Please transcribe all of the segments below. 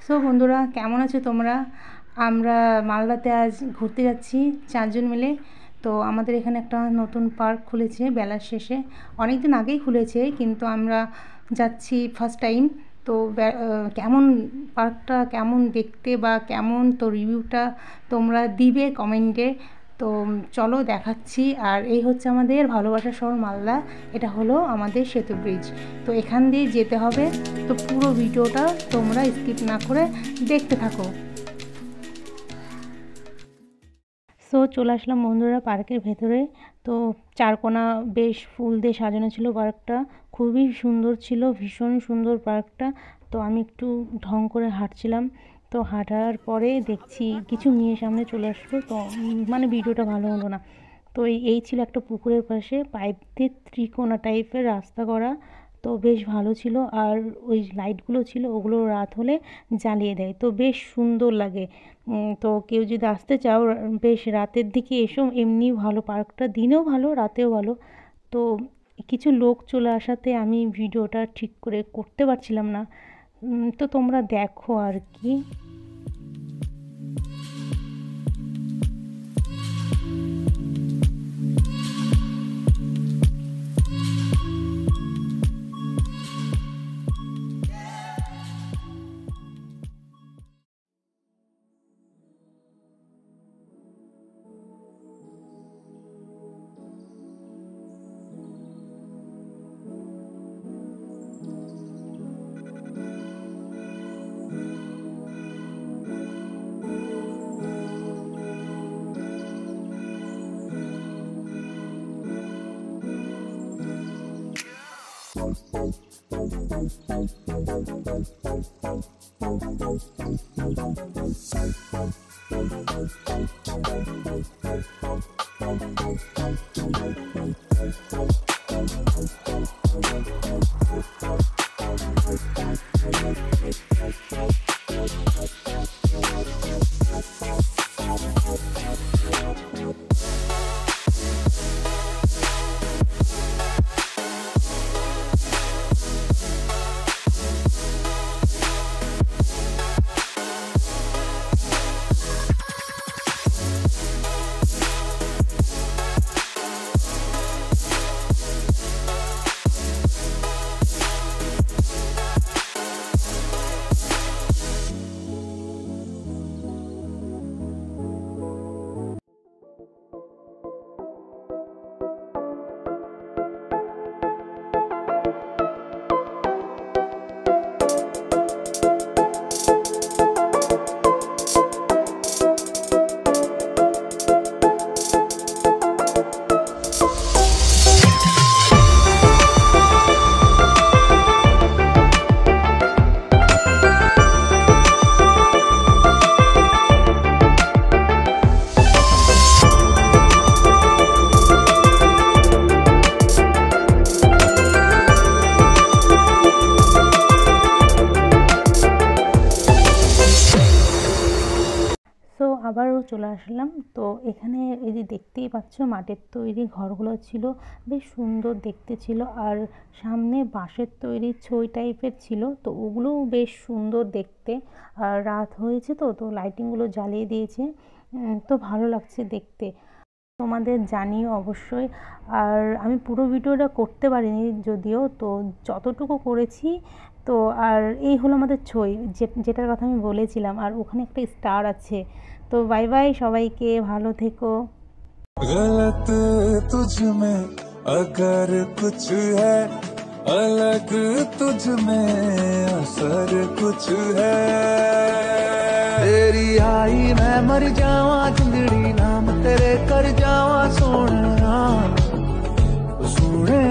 So বন্ধুরা, কেমন আছো তোমরা? আমরা মালদাতে আজ ঘুরতে যাচ্ছি 4 জন মিলে। তো আমাদের এখানে একটা নতুন পার্ক খুলেছে বেলার শেষে। অনেক দিন আগেই খুলেছে, কিন্তু আমরা যাচ্ছি ফার্স্ট টাইম। তো কেমন পার্কটা, কেমন দেখতে বা কেমন, তো রিভিউটা তোমরা দিবে কমেন্টে। তো চলো দেখাচ্ছি। আর এই হচ্ছে আমাদের ভালোবাসার শহর মালদা। এটা হলো আমাদের সেতু ব্রিজ। তো এখান দিয়ে যেতে হবে। তো পুরো ভিডিওটা তোমরা স্কিপ না করে দেখতে থাকো। সো চলে আসলাম বন্ধুরা পার্কের ভেতরে। তো চারকোনা বেশ ফুল দিয়ে সাজানো ছিল পার্কটা, খুবই সুন্দর ছিল, ভীষণ সুন্দর পার্কটা। তো আমি একটু ঢং করে হাঁটছিলাম। তো হাঁটার পরে দেখছি কিছু মেয়ে সামনে চলে আসলো। তো মানে ভিডিওটা ভালো হলো না। তো এই ছিল একটা পুকুরের পাশে পাইপ দিয়ে ত্রিকোণা টাইপের রাস্তা করা। তো বেশ ভালো ছিল। আর ওই লাইটগুলো ছিল, ওগুলো রাত হলে জ্বালিয়ে দেয়, তো বেশ সুন্দর লাগে। তো কেউ যদি আসতে চাও বেশ রাতের দিকে এসো। এমনি ভালো পার্কটা, দিনেও ভালো রাতেও ভালো। তো কিছু লোক চলে আসাতে আমি ভিডিওটা ঠিক করে করতে পারছিলাম না। তো তোমরা দেখো আর কি। তো আবারও চলে আসলাম। তো এখানে এই যে দেখতেই পাচ্ছ মাটির তৈরি ঘরগুলো ছিল, বেশ সুন্দর দেখতে ছিল। আর সামনে বাঁশের তৈরি ছই টাইপের ছিল, তো ওগুলোও বেশ সুন্দর দেখতে। আর রাত হয়েছে তো তো লাইটিংগুলো জ্বালিয়ে দিয়েছে, তো ভালো লাগছে দেখতে। তোমাদের জানিও অবশ্যই। আর আমি পুরো ভিডিওটা করতে পারিনি যদিও, তো যতটুকু করেছি। তো আর এই হলো আমাদের ছই, যেটার কথা আমি বলেছিলাম। আর ওখানে একটা স্টার আছে। তো বাই বাই সবাইকে, ভালো থেকো। गलत तुझ में अगर कुछ है, अलग तुझ में असर कुछ है। तेरी आई मैं मर जावा, जिंदड़ी नाम तेरे कर जावा सोने सोने।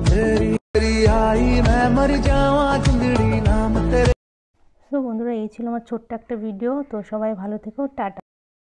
तेरी आई मैं मर जावा, जिंदड़ी नाम तेरे। তো বন্ধুরা, এই ছিল আমার ছোট্ট একটা ভিডিও। তো সবাই ভালো থেকো, টাটা।